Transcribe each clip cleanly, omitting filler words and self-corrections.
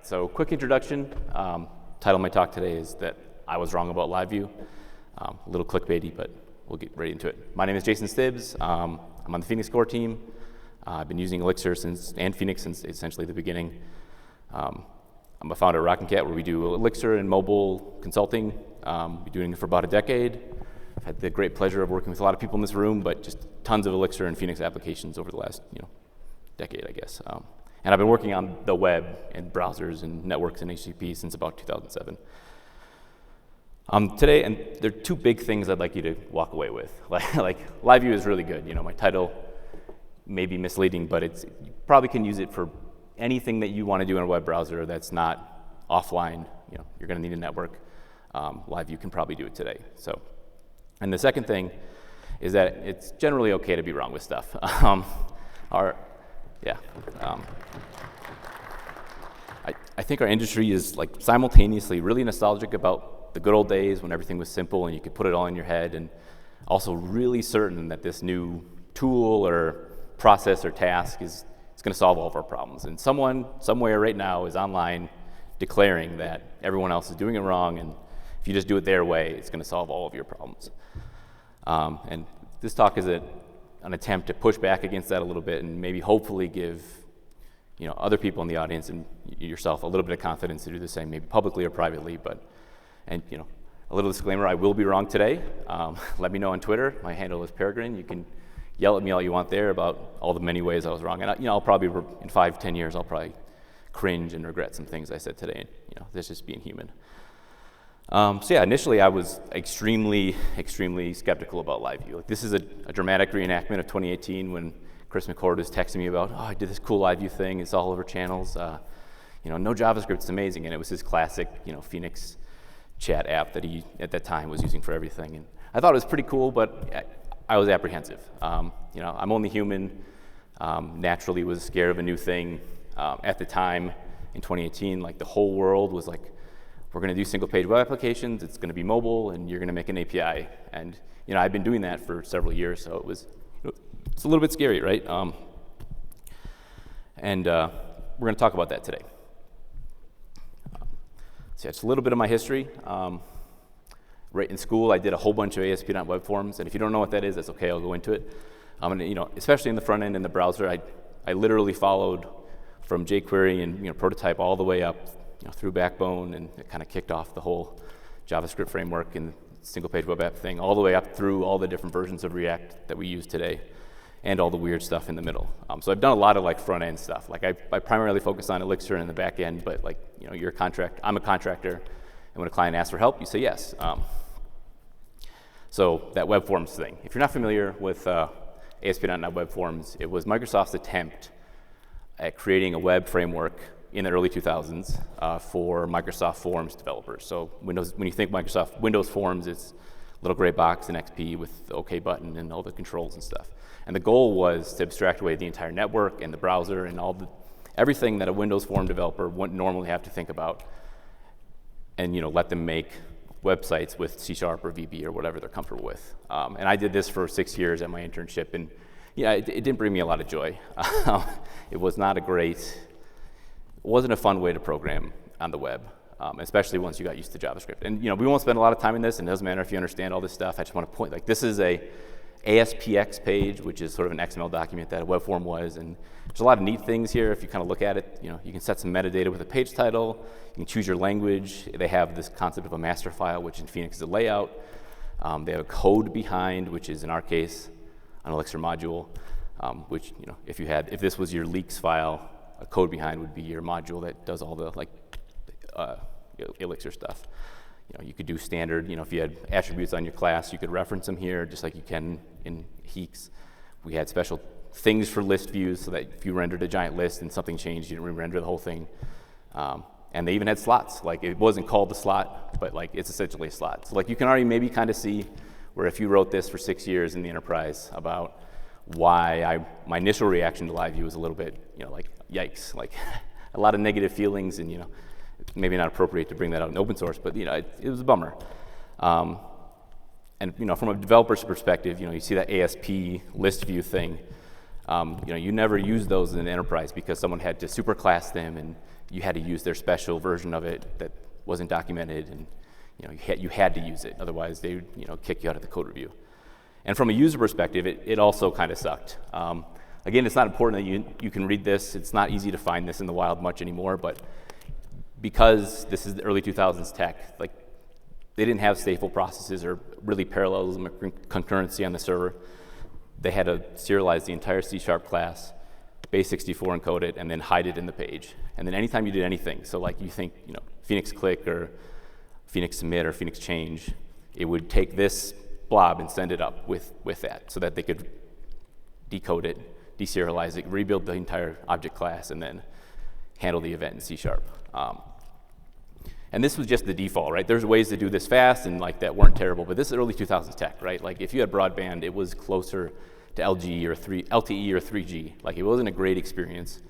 So quick introduction. Title of my talk today is that I was wrong about LiveView. A little clickbaity, but we'll get right into it. My name is Jason Stiebs. I'm on the Phoenix core team. I've been using Elixir and Phoenix since essentially the beginning. I'm a founder of RocketCat, where we do Elixir and mobile consulting. We've been doing it for about a decade. I've had the great pleasure of working with a lot of people in this room, but just tons of Elixir and Phoenix applications over the last decade, I guess. And I've been working on the web and browsers and networks and HTTP since about 2007. Today, and there are two big things I'd like you to walk away with. Like LiveView is really good. My title may be misleading, but you probably can use it for anything that you want to do in a web browser that's not offline. You're going to need a network. LiveView can probably do it today. So, and the second thing is that it's generally okay to be wrong with stuff. I think our industry is simultaneously really nostalgic about the good old days when everything was simple and you could put it all in your head, and also really certain that this new tool or process or task is going to solve all of our problems. And someone somewhere right now is online declaring that everyone else is doing it wrong, and if you just do it their way, it's going to solve all of your problems. And this talk is an attempt to push back against that a little bit, and maybe hopefully give other people in the audience and yourself a little bit of confidence to do the same, maybe publicly or privately. And a little disclaimer: I will be wrong today. Let me know on Twitter. My handle is Peregrine. You can yell at me all you want there about all the many ways I was wrong. And I'll probably in 5-10 years I'll probably cringe and regret some things I said today. And that's just being human. So yeah, initially I was extremely skeptical about LiveView. This is a dramatic reenactment of 2018 when Chris McCord was texting me about, I did this cool LiveView thing. It's all over channels. No JavaScript. It's amazing. And it was his classic, Phoenix chat app that he at that time was using for everything. And I thought it was pretty cool, but I was apprehensive. I'm only human. Naturally, was scared of a new thing. At the time in 2018, the whole world was like, we're going to do single-page web applications. It's going to be mobile, and you're going to make an API. And I've been doing that for several years, so it's a little bit scary, right? And we're going to talk about that today. So it's a little bit of my history. Right in school, I did a whole bunch of ASP.NET Web Forms, and if you don't know what that is, that's okay. I'll go into it. Especially in the front end in the browser, I literally followed from jQuery and prototype all the way up, through Backbone, and it kind of kicked off the whole JavaScript framework and single-page web app thing, all the way up through all the different versions of React that we use today, and all the weird stuff in the middle. So I've done a lot of front-end stuff. I primarily focus on Elixir in the back end, but you're a contractor. I'm a contractor, and when a client asks for help, you say yes. So that web forms thing. If you're not familiar with ASP.NET Web Forms, it was Microsoft's attempt at creating a web framework in the early 2000s for Microsoft Forms developers. So when you think Microsoft Windows Forms, it's a little gray box in XP with the OK button and all the controls and stuff. And the goal was to abstract away the entire network and the browser and everything that a Windows Form developer wouldn't normally have to think about, and let them make websites with C# or VB or whatever they're comfortable with. And I did this for 6 years at my internship, and it didn't bring me a lot of joy. It wasn't a fun way to program on the web, especially once you got used to JavaScript. And we won't spend a lot of time in this, and it doesn't matter if you understand all this stuff. I just want to point, this is a ASPX page, which is sort of an XML document that a web form was, and there's a lot of neat things here. If you kind of look at it, you can set some metadata with a page title. You can choose your language. They have this concept of a master file, which in Phoenix is a layout. They have a code behind, which is in our case an Elixir module, which if this was your leaks file, a code behind would be your module that does all the Elixir stuff. You could do standard, if you had attributes on your class, you could reference them here just like you can in Heeks. We had special things for list views so that if you rendered a giant list and something changed, you didn't re-render the whole thing. And they even had slots. Like, it wasn't called a slot, but like it's essentially a slot. So like you can already maybe kind of see where if you wrote this for 6 years in the enterprise about why my initial reaction to LiveView was a little bit, like, yikes, like a lot of negative feelings, and maybe not appropriate to bring that out in open source, but it was a bummer. And from a developer's perspective, you see that ASP list view thing. You never use those in an enterprise because someone had to superclass them, and you had to use their special version of it that wasn't documented, and you had to use it, otherwise they would kick you out of the code review. And from a user perspective, it also kind of sucked. Again, it's not important that you can read this. It's not easy to find this in the wild much anymore, but because this is the early 2000s tech, like, they didn't have stateful processes or really parallelism or concurrency on the server. They had to serialize the entire C# class, base64 encode it, and then hide it in the page. And then anytime you did anything, so like you think, Phoenix click or Phoenix submit or Phoenix change, it would take this blob and send it up with that so that they could decode it, deserialize it, rebuild the entire object class, and then handle the event in C#. And this was just the default, right? There's ways to do this fast and like that weren't terrible, but this is early 2000s tech, right? Like if you had broadband, it was closer to LTE or 3G. Like it wasn't a great experience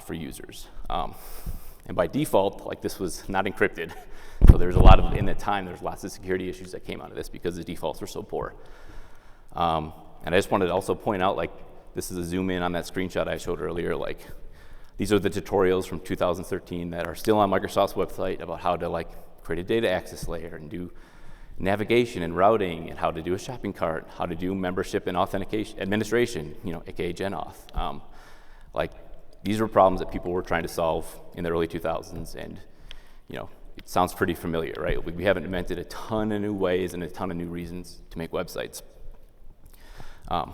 for users. And by default, like this was not encrypted. So there's a lot of, in that time, there's lots of security issues that came out of this because the defaults were so poor. And I just wanted to also point out, like, this is a zoom in on that screenshot I showed earlier. Like, these are the tutorials from 2013 that are still on Microsoft's website about how to like create a data access layer and do navigation and routing and how to do a shopping cart, how to do membership and authentication administration, aka GenAuth. Like, these were problems that people were trying to solve in the early 2000s, and it sounds pretty familiar, right? We haven't invented a ton of new ways and a ton of new reasons to make websites. I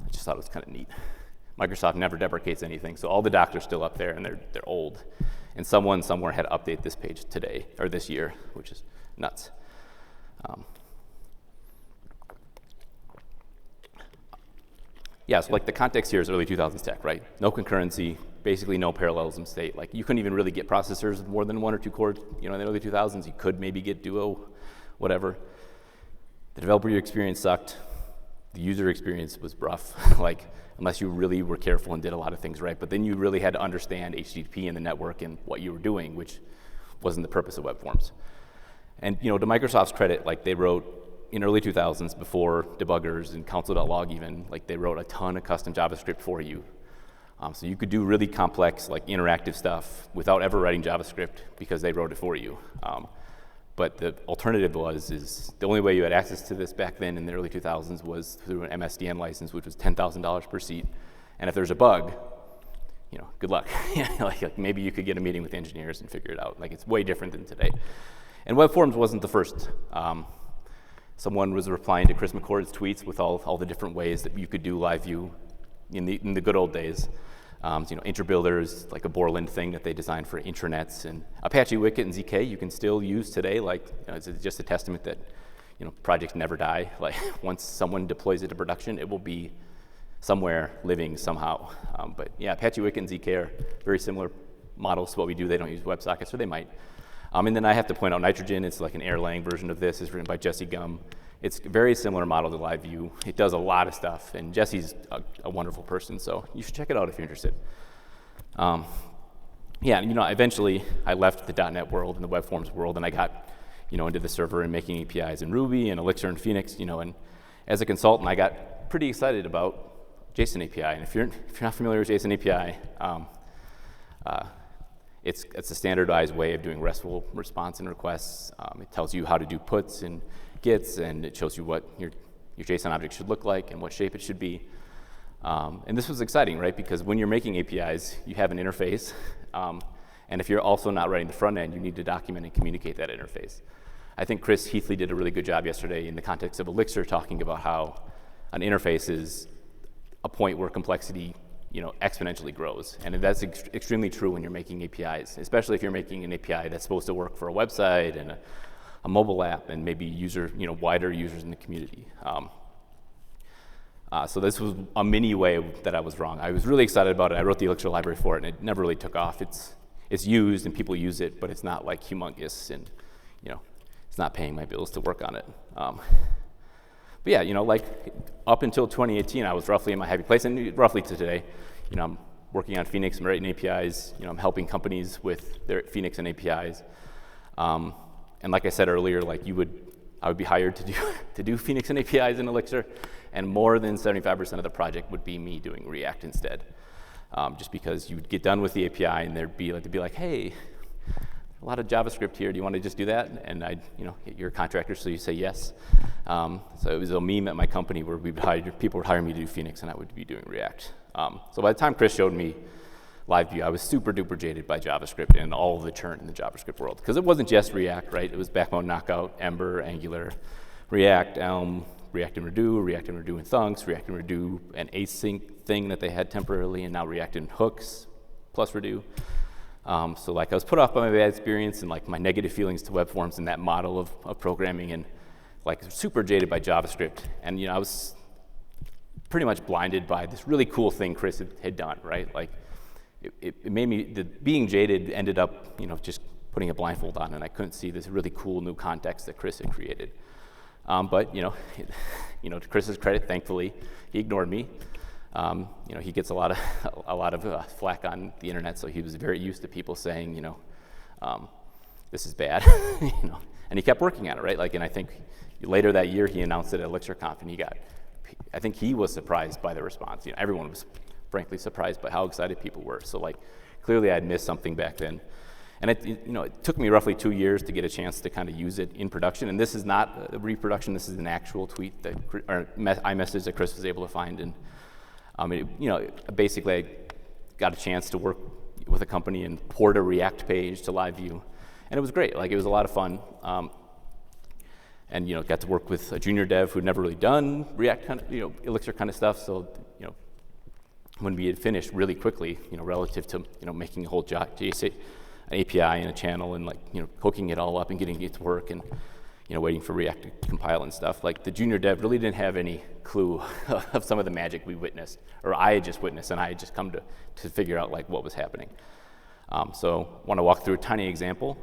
just thought it was kind of neat. Microsoft never deprecates anything, so all the docs are still up there, and they're old. And someone somewhere had to update this page today, or this year, which is nuts. Yeah, so like the context here is early 2000s tech, right? No concurrency, basically no parallelism state. Like you couldn't even really get processors with more than 1 or 2 cores. In the early 2000s, you could maybe get Duo, whatever. The developer experience sucked. The user experience was rough, like unless you really were careful and did a lot of things right. But then you really had to understand HTTP and the network and what you were doing, which wasn't the purpose of web forms. And to Microsoft's credit, like they wrote in early 2000s, before debuggers and console.log even, like they wrote a ton of custom JavaScript for you. So you could do really complex, like interactive stuff without ever writing JavaScript because they wrote it for you. But the alternative is the only way you had access to this back then in the early 2000s was through an MSDN license, which was $10,000 per seat. And if there's a bug, good luck. like maybe you could get a meeting with engineers and figure it out. Like it's way different than today. And web forms wasn't the first. Someone was replying to Chris McCord's tweets with all the different ways that you could do LiveView in the good old days. Interbuilders, like a Borland thing that they designed for intranets, and Apache Wicket and ZK you can still use today. Like it's just a testament that projects never die. Like once someone deploys it to production, it will be somewhere living somehow. But yeah, Apache Wicket and ZK are very similar models to what we do. They don't use WebSockets, or they might. And then I have to point out Nitrogen. It's like an Erlang version of this. It's written by Jesse Gum. It's a very similar model to LiveView. It does a lot of stuff, and Jesse's a wonderful person, so you should check it out if you're interested. Eventually I left the .NET world and the web forms world, and I got, into the server and making APIs in Ruby and Elixir and Phoenix, and as a consultant, I got pretty excited about JSON API. And if you're not familiar with JSON API, it's a standardized way of doing RESTful response and requests. It tells you how to do puts and gets, and it shows you what your JSON object should look like and what shape it should be. And this was exciting, right? Because when you're making APIs, you have an interface. And if you're also not writing the front end, you need to document and communicate that interface. I think Chris Heathley did a really good job yesterday in the context of Elixir, talking about how an interface is a point where complexity exponentially grows. And that's extremely true when you're making APIs, especially if you're making an API that's supposed to work for a website and a a mobile app and maybe wider users in the community. So this was a mini way that I was wrong. I was really excited about it. I wrote the Elixir library for it, and it never really took off. It's used and people use it, but it's not like humongous, and it's not paying my bills to work on it. But yeah, like up until 2018, I was roughly in my happy place, and roughly to today, I'm working on Phoenix, I'm writing APIs, I'm helping companies with their Phoenix and APIs. And like I said earlier, I would be hired to do Phoenix and APIs in Elixir, and more than 75% of the project would be me doing React instead. Just because you would get done with the API and they'd be like, hey, a lot of JavaScript here, do you want to just do that? And you're a contractor, so you say yes. So it was a meme at my company where people would hire me to do Phoenix and I would be doing React. So by the time Chris showed me LiveView, I was super duper jaded by JavaScript and all of the churn in the JavaScript world. Because it wasn't just React, right? It was Backbone, Knockout, Ember, Angular, React, Elm, React and Redo and Thunks, React and Redo, an async thing that they had temporarily, and now React and Hooks plus Redo. So I was put off by my bad experience and my negative feelings to web forms and that model of programming, and super jaded by JavaScript. And I was pretty much blinded by this really cool thing Chris had done, right? It made me, being jaded ended up, just putting a blindfold on, and I couldn't see this really cool new context that Chris had created. But to Chris's credit, thankfully, he ignored me. He gets a lot of flack on the internet, so he was very used to people saying, this is bad, and he kept working at it, right? And I think later that year he announced it at ElixirConf, and I think he was surprised by the response. Everyone was frankly surprised by how excited people were. So clearly I had missed something back then. And it took me roughly 2 years to get a chance to kind of use it in production. And this is not a reproduction. This is an actual tweet or iMessage that Chris was able to find. And basically I got a chance to work with a company and port a React page to LiveView, and it was great. It was a lot of fun. And got to work with a junior dev who'd never really done React kind of, Elixir kind of stuff. So when we had finished really quickly, relative to making a whole JSON an API and a channel and hooking it all up and getting it to work and waiting for React to compile and stuff. The junior dev really didn't have any clue of some of the magic we witnessed, or I had just witnessed, and I had just come to figure out what was happening. So I want to walk through a tiny example.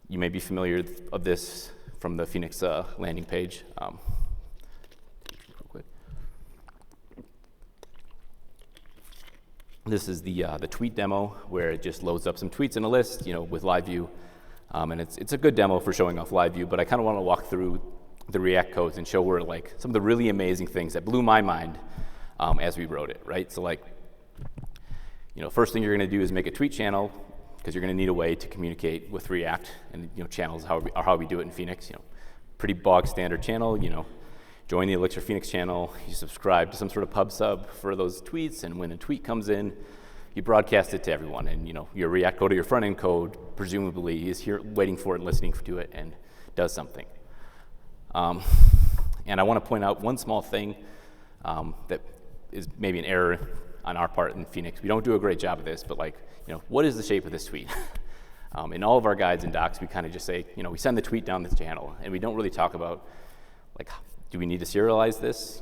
You may be familiar of this from the Phoenix landing page. This is the tweet demo where it just loads up some tweets in a list, with LiveView, and it's a good demo for showing off LiveView. But I kind of want to walk through the React codes and show where some of the really amazing things that blew my mind as we wrote it, right? So first thing you're going to do is make a tweet channel, because you're going to need a way to communicate with React, and channels are how we do it in Phoenix. Pretty bog standard channel. Join the Elixir Phoenix channel, you subscribe to some sort of pub sub for those tweets, and when a tweet comes in, you broadcast it to everyone, and your React code or your front-end code presumably is here waiting for it, listening to it, and does something. And I want to point out one small thing that is maybe an error on our part in Phoenix. We don't do a great job of this, but what is the shape of this tweet? In all of our guides and docs, we kind of just say, we send the tweet down this channel, and we don't really talk about do we need to serialize this?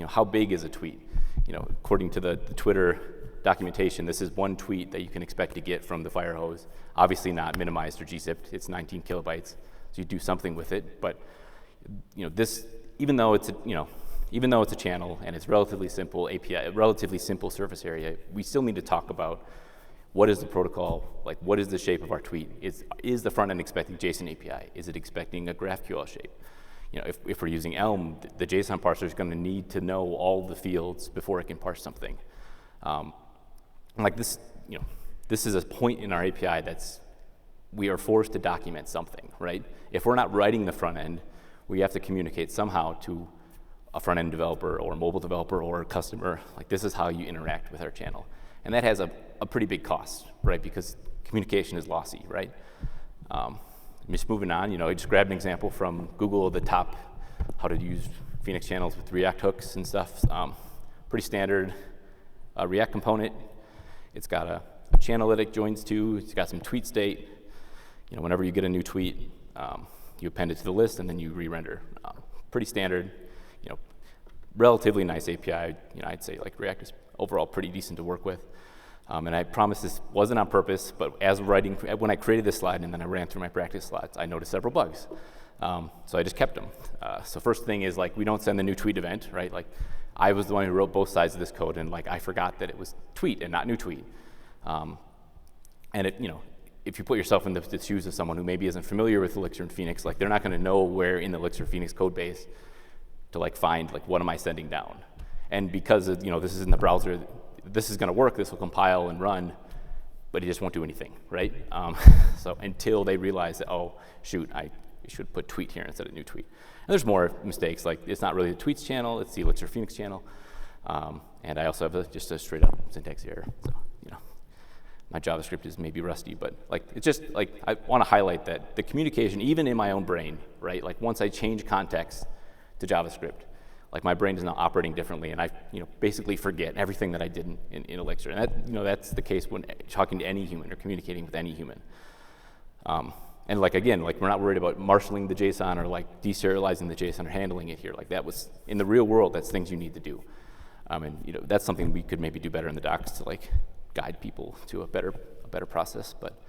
How big is a tweet? According to the Twitter documentation, this is one tweet that you can expect to get from the fire hose. Obviously not minimized or gzipped. It's 19 kilobytes, so you do something with it. But this, even though it's a channel and it's relatively simple API, relatively simple surface area, we still need to talk about what is the protocol, what is the shape of our tweet? Is the front end expecting JSON API? Is it expecting a GraphQL shape? If we're using Elm, the JSON parser is going to need to know all the fields before it can parse something. This, this is a point in our API we are forced to document something, right? If we're not writing the front end, we have to communicate somehow to a front end developer or a mobile developer or a customer, this is how you interact with our channel. And that has a pretty big cost, right? Because communication is lossy, right? Just moving on, I just grabbed an example from Google at the top, how to use Phoenix channels with React hooks and stuff. Pretty standard React component. It's got a channel that it joins to. It's got some tweet state. whenever you get a new tweet, you append it to the list and then you re-render. Pretty standard, relatively nice API. I'd say like React is overall pretty decent to work with. And I promise this wasn't on purpose, but when I created this slide and then I ran through my practice slides, I noticed several bugs. So I just kept them. So first thing is like, we don't send the new tweet event, right? Like I was the one who wrote both sides of this code, and like I forgot that it was tweet and not new tweet. And it, if you put yourself in the shoes of someone who maybe isn't familiar with Elixir and Phoenix, like they're not going to know where in the Elixir Phoenix code base to like find like what am I sending down. And because of, this is in the browser, this is going to work, this will compile and run, but it just won't do anything, right? So until they realize that, oh shoot, I should put tweet here instead of new tweet. And there's more mistakes, like it's not really the tweets channel, it's the Elixir Phoenix channel. And I also have just a straight up syntax error. So, my JavaScript is maybe rusty, but like it's just like I want to highlight that the communication, even in my own brain, right? Like once I change context to JavaScript, like my brain is now operating differently, and I basically forget everything that I did in Elixir. And that that's the case when talking to any human or communicating with any human. And like again, like we're not worried about marshalling the JSON or like deserializing the JSON or handling it here. Like that was in the real world, that's things you need to do. And that's something we could maybe do better in the docs to like guide people to a better process. But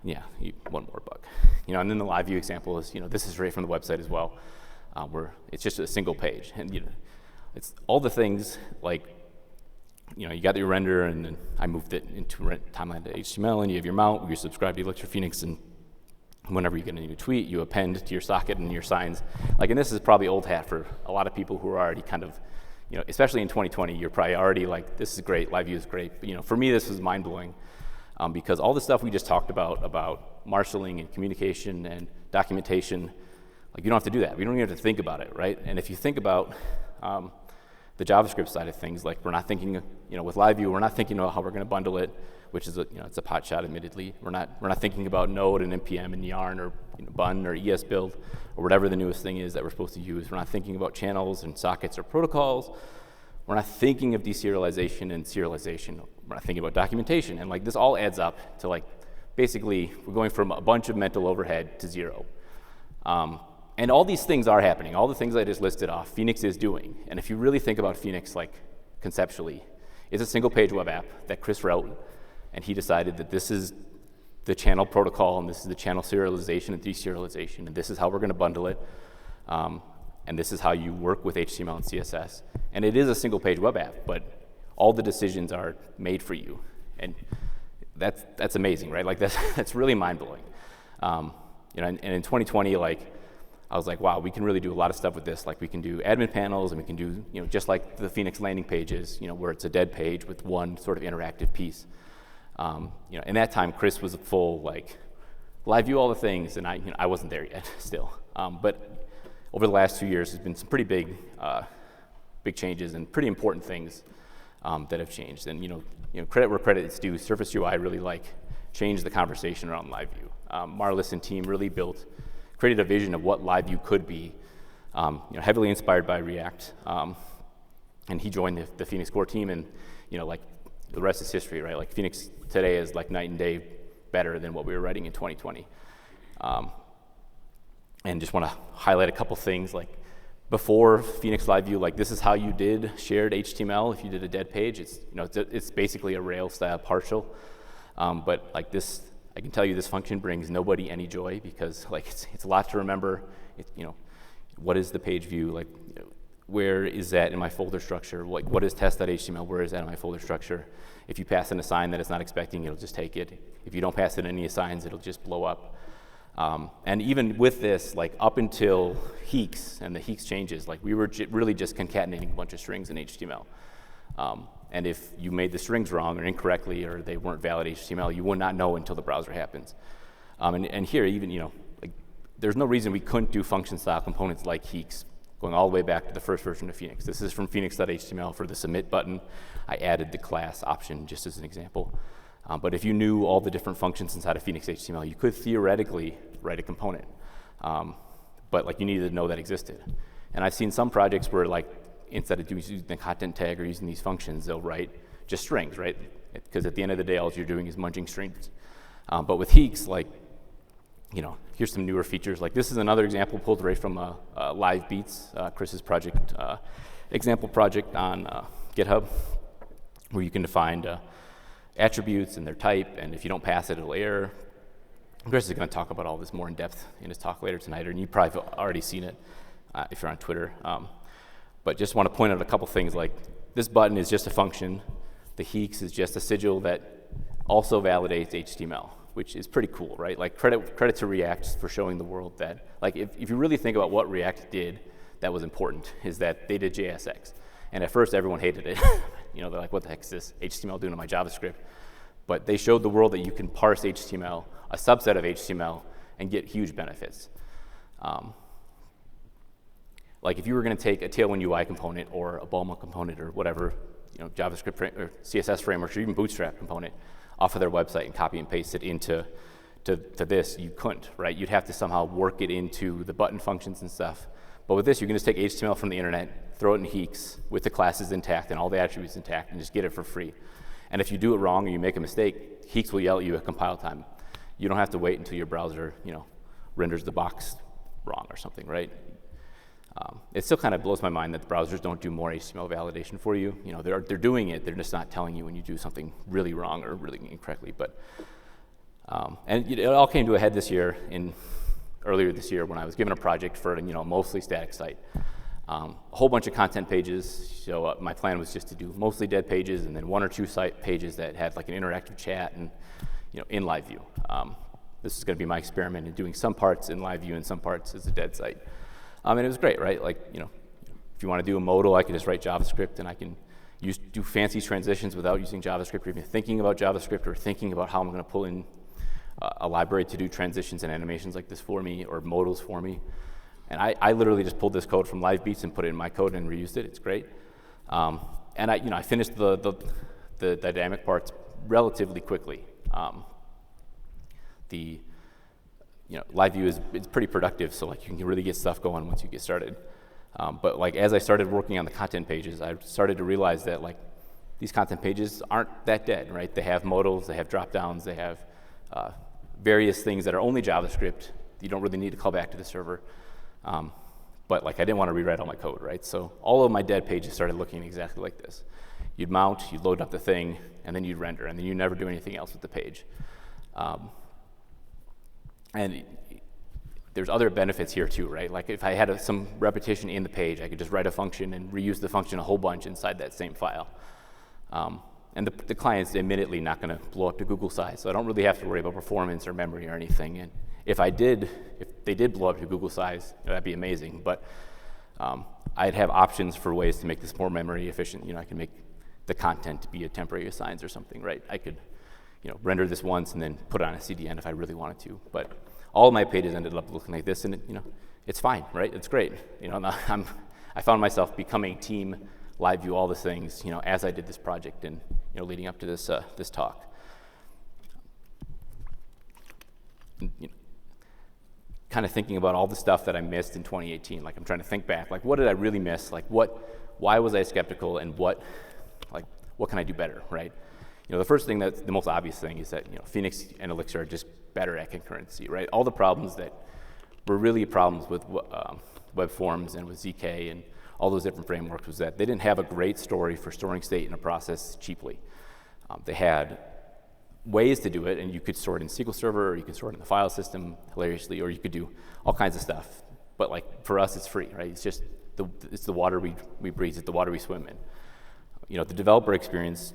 yeah, one more bug. And then the LiveView example is, this is right from the website as well, where it's just a single page, and it's all the things like, you got your render, and then I moved it into timeline to HTML, and you have your mount, you subscribe to Elixir Phoenix, and whenever you get a new tweet, you append to your socket and your signs. Like, and this is probably old hat for a lot of people who are already kind of, especially in 2020, you're probably already like, this is great, LiveView is great. But, for me, this was mind-blowing because all the stuff we just talked about marshalling and communication and documentation, like you don't have to do that. We don't even have to think about it, right? And if you think about the JavaScript side of things, like we're not thinking, with LiveView, we're not thinking about how we're going to bundle it, which is it's a pot shot, admittedly. We're not thinking about Node and NPM and Yarn or Bun or ESBuild or whatever the newest thing is that we're supposed to use. We're not thinking about channels and sockets or protocols. We're not thinking of deserialization and serialization. We're not thinking about documentation. And like this all adds up to like basically we're going from a bunch of mental overhead to zero. And all these things are happening. All the things I just listed off, Phoenix is doing. And if you really think about Phoenix, like conceptually, it's a single page web app that Chris wrote, and he decided that this is the channel protocol, and this is the channel serialization and deserialization, and this is how we're going to bundle it, and this is how you work with HTML and CSS. And it is a single page web app, but all the decisions are made for you, and that's amazing, right? Like that's really mind blowing. And in 2020, like I was like, wow, we can really do a lot of stuff with this. Like we can do admin panels, and we can do just like the Phoenix landing pages, where it's a dead page with one sort of interactive piece. In that time, Chris was full like LiveView, all the things, and I wasn't there yet still. But over the last 2 years, there's been some pretty big changes and pretty important things that have changed. And credit where credit is due. Surface UI really changed the conversation around LiveView. Marlis and team really created a vision of what LiveView could be, heavily inspired by React. And he joined the Phoenix core team, and the rest is history, right? Like Phoenix today is like night and day better than what we were writing in 2020. And just want to highlight a couple things. Like before Phoenix LiveView, like this is how you did shared HTML if you did a dead page. It's basically a Rails style partial. But like this, I can tell you this function brings nobody any joy because like it's a lot to remember. What is the page view? Like where is that in my folder structure? Like what is test.html? Where is that in my folder structure? If you pass in a sign that it's not expecting, it'll just take it. If you don't pass in any assigns, it'll just blow up. And even with this, like up until Heeks and the Heeks changes, like we were really just concatenating a bunch of strings in HTML. And if you made the strings wrong or incorrectly or they weren't valid HTML, you would not know until the browser happens. And here, even, like there's no reason we couldn't do function style components like Heeks, going all the way back to the first version of Phoenix. This is from Phoenix.html for the submit button. I added the class option just as an example. But if you knew all the different functions inside of Phoenix HTML, you could theoretically write a component. But like you needed to know that existed. And I've seen some projects where like instead of using the content tag or using these functions, they'll write just strings, right? Because at the end of the day, all you're doing is munching strings. But with Heeks, like here's some newer features. Like this is another example pulled right from LiveBeats, Chris's project, example project on GitHub, where you can define attributes and their type, and if you don't pass it, it'll error. Chris is going to talk about all this more in depth in his talk later tonight, and you've probably already seen it if you're on Twitter. But just want to point out a couple things, like this button is just a function. The Heeks is just a sigil that also validates HTML, which is pretty cool, right? Like credit to React for showing the world that, like if you really think about what React did that was important, is that they did JSX. And at first everyone hated it. They're like, what the heck is this HTML doing to my JavaScript? But they showed the world that you can parse HTML, a subset of HTML, and get huge benefits. Like if you were going to take a Tailwind UI component or a Bulma component or whatever, JavaScript or CSS frameworks or even Bootstrap component off of their website and copy and paste it into this, you couldn't, right? You'd have to somehow work it into the button functions and stuff. But with this, you can just take HTML from the internet, throw it in Heeks with the classes intact and all the attributes intact, and just get it for free. And if you do it wrong or you make a mistake, Heeks will yell at you at compile time. You don't have to wait until your browser, renders the box wrong or something, right? It still kind of blows my mind that the browsers don't do more HTML validation for you. They're doing it. They're just not telling you when you do something really wrong or really incorrectly. But and it all came to a head earlier this year when I was given a project for a mostly static site, a whole bunch of content pages. So my plan was just to do mostly dead pages and then one or two site pages that had like an interactive chat and in LiveView. This is going to be my experiment in doing some parts in LiveView and some parts as a dead site. And it was great, right? Like, if you want to do a modal, I can just write JavaScript and I can do fancy transitions without using JavaScript or even thinking about JavaScript or thinking about how I'm going to pull in a library to do transitions and animations like this for me or modals for me. And I literally just pulled this code from LiveBeats and put it in my code and reused it. It's great. And I finished the dynamic parts relatively quickly. LiveView is pretty productive, so like you can really get stuff going once you get started. But like as I started working on the content pages, I started to realize that like these content pages aren't that dead, right? They have modals, they have drop downs, they have various things that are only JavaScript. You don't really need to call back to the server. But like I didn't want to rewrite all my code, right? So all of my dead pages started looking exactly like this. You'd mount, you'd load up the thing, and then you'd render, and then you never do anything else with the page. And there's other benefits here too, right? Like if I had some repetition in the page, I could just write a function and reuse the function a whole bunch inside that same file. And the client's admittedly not going to blow up to Google size, so I don't really have to worry about performance or memory or anything. And if they did blow up to Google size, that'd be amazing. But I'd have options for ways to make this more memory efficient. I can make the content be a temporary assigns or something, right? I could render this once and then put it on a CDN if I really wanted to. But all of my pages ended up looking like this, and it's fine, right? It's great. I found myself becoming team LiveView, all the things, as I did this project and leading up to this talk. And, kind of thinking about all the stuff that I missed in 2018. Like I'm trying to think back, like what did I really miss? Like why was I skeptical, and what can I do better, right? The first thing, that's the most obvious thing, is that Phoenix and Elixir are just better at concurrency, right? All the problems that were really problems with web forms and with ZK and all those different frameworks was that they didn't have a great story for storing state in a process cheaply. They had ways to do it, and you could store it in SQL Server, or you could store it in the file system hilariously, or you could do all kinds of stuff. But like for us, it's free, right? It's just it's the water we breathe, it's the water we swim in. The developer experience,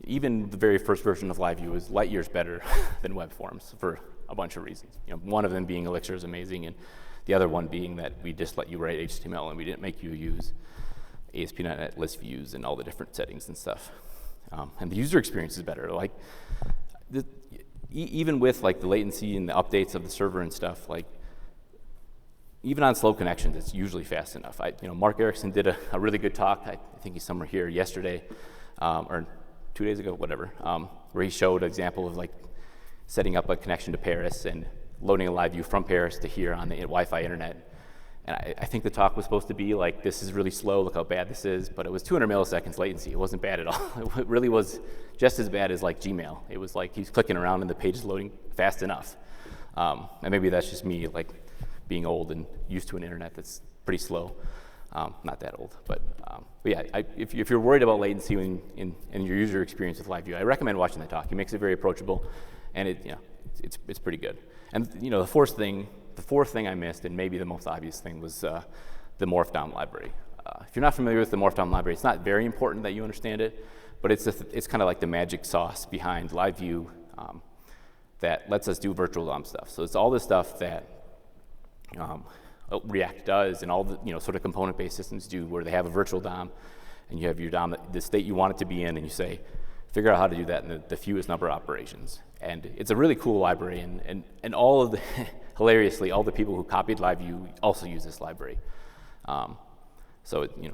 even the very first version of LiveView, is light years better than web forms for a bunch of reasons. One of them being Elixir is amazing, and the other one being that we just let you write HTML and we didn't make you use ASP.NET list views and all the different settings and stuff. And the user experience is better. Like even with like the latency and the updates of the server and stuff, like even on slow connections, it's usually fast enough. Mark Erickson did a really good talk. I think he's somewhere here yesterday, or 2 days ago, whatever, where he showed an example of like setting up a connection to Paris and loading a LiveView from Paris to here on the Wi-Fi internet. And I think the talk was supposed to be like, this is really slow, look how bad this is, but it was 200 milliseconds latency. It wasn't bad at all. It really was just as bad as like Gmail. It was like he's clicking around and the page is loading fast enough. And maybe that's just me like being old and used to an internet that's pretty slow. Not that old, but yeah, if you're worried about latency in your user experience with LiveView, I recommend watching the talk. He makes it very approachable, and it's pretty good. And the fourth thing I missed, and maybe the most obvious thing, was the morph down library. If you're not familiar with the morph down library, it's not very important that you understand it, but it's kind of like the magic sauce behind LiveView that lets us do virtual DOM stuff. So it's all the stuff that React does, and all the sort of component-based systems do, where they have a virtual DOM, and you have your DOM, the state you want it to be in, and you say, figure out how to do that in the fewest number of operations. And it's a really cool library, and all of the hilariously, all the people who copied LiveView also use this library. So and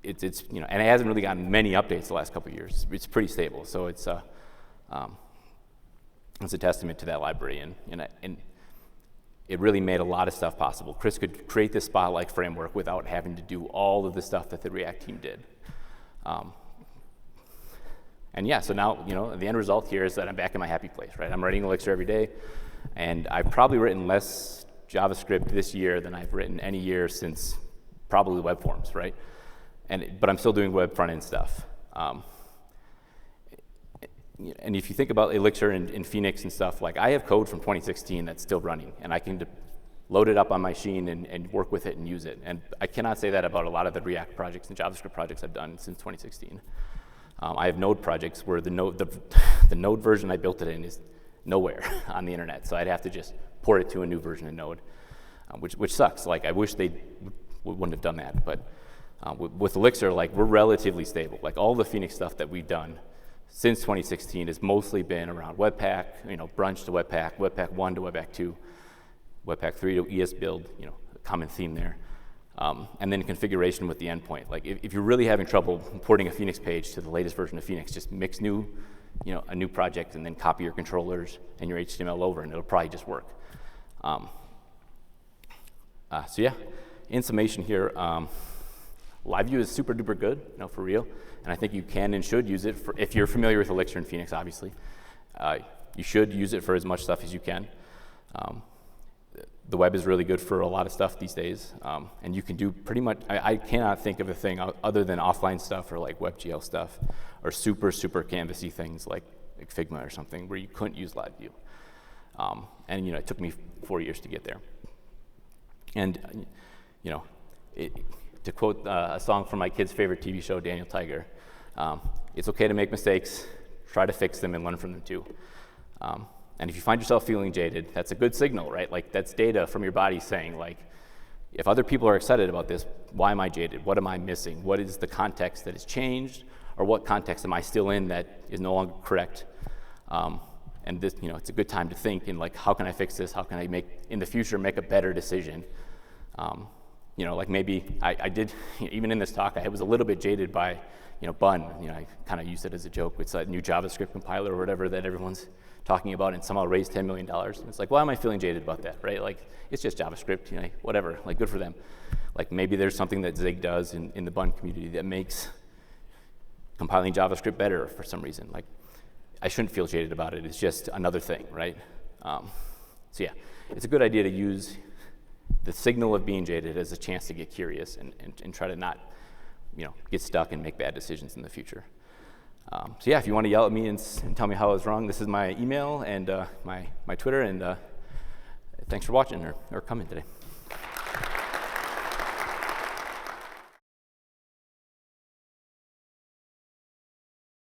it hasn't really gotten many updates the last couple of years. It's pretty stable, so it's a testament to that library, and it really made a lot of stuff possible. Chris could create this Spotlight framework without having to do all of the stuff that the React team did. And yeah, so now, the end result here is that I'm back in my happy place, right? I'm writing Elixir every day, and I've probably written less JavaScript this year than I've written any year since probably web forms, right? But I'm still doing web front-end stuff. And if you think about Elixir and Phoenix and stuff, like I have code from 2016 that's still running, and I can load it up on my machine and work with it and use it. And I cannot say that about a lot of the React projects and JavaScript projects I've done since 2016. I have Node projects where the Node version I built it in is nowhere on the internet, so I'd have to just port it to a new version of Node, which sucks. Like I wish they wouldn't have done that, but with Elixir, like we're relatively stable. Like all the Phoenix stuff that we've done since 2016 has mostly been around Webpack, Brunch to Webpack, Webpack 1 to Webpack 2, Webpack 3 to ESBuild, a common theme there. And then configuration with the endpoint. Like if you're really having trouble porting a Phoenix page to the latest version of Phoenix, just mix a new project and then copy your controllers and your HTML over, and it'll probably just work. So yeah, in summation here, LiveView is super duper good, for real. And I think you can and should use it if you're familiar with Elixir and Phoenix, obviously. You should use it for as much stuff as you can. The web is really good for a lot of stuff these days. And you can do pretty much, I cannot think of a thing other than offline stuff or like WebGL stuff or super, super canvasy things like Figma or something where you couldn't use LiveView. And it took me 4 years to get there. And to quote a song from my kid's favorite TV show, Daniel Tiger, it's okay to make mistakes, try to fix them and learn from them too. And if you find yourself feeling jaded, that's a good signal, right? Like that's data from your body saying like, if other people are excited about this, why am I jaded? What am I missing? What is the context that has changed? Or what context am I still in that is no longer correct? And this, it's a good time to think in like, how can I fix this? How can I in the future, make a better decision? Like maybe I did, even in this talk, I was a little bit jaded by, Bun. I kind of used it as a joke. It's that new JavaScript compiler or whatever that everyone's talking about and somehow raised $10 million. And it's like, why am I feeling jaded about that, right? Like, it's just JavaScript, whatever, like good for them. Like maybe there's something that Zig does in the Bun community that makes compiling JavaScript better for some reason. Like, I shouldn't feel jaded about it. It's just another thing, right? So yeah, it's a good idea to use the signal of being jaded as a chance to get curious and try to not, get stuck and make bad decisions in the future. So yeah, if you want to yell at me and tell me how I was wrong, this is my email and my Twitter, and thanks for watching or coming today.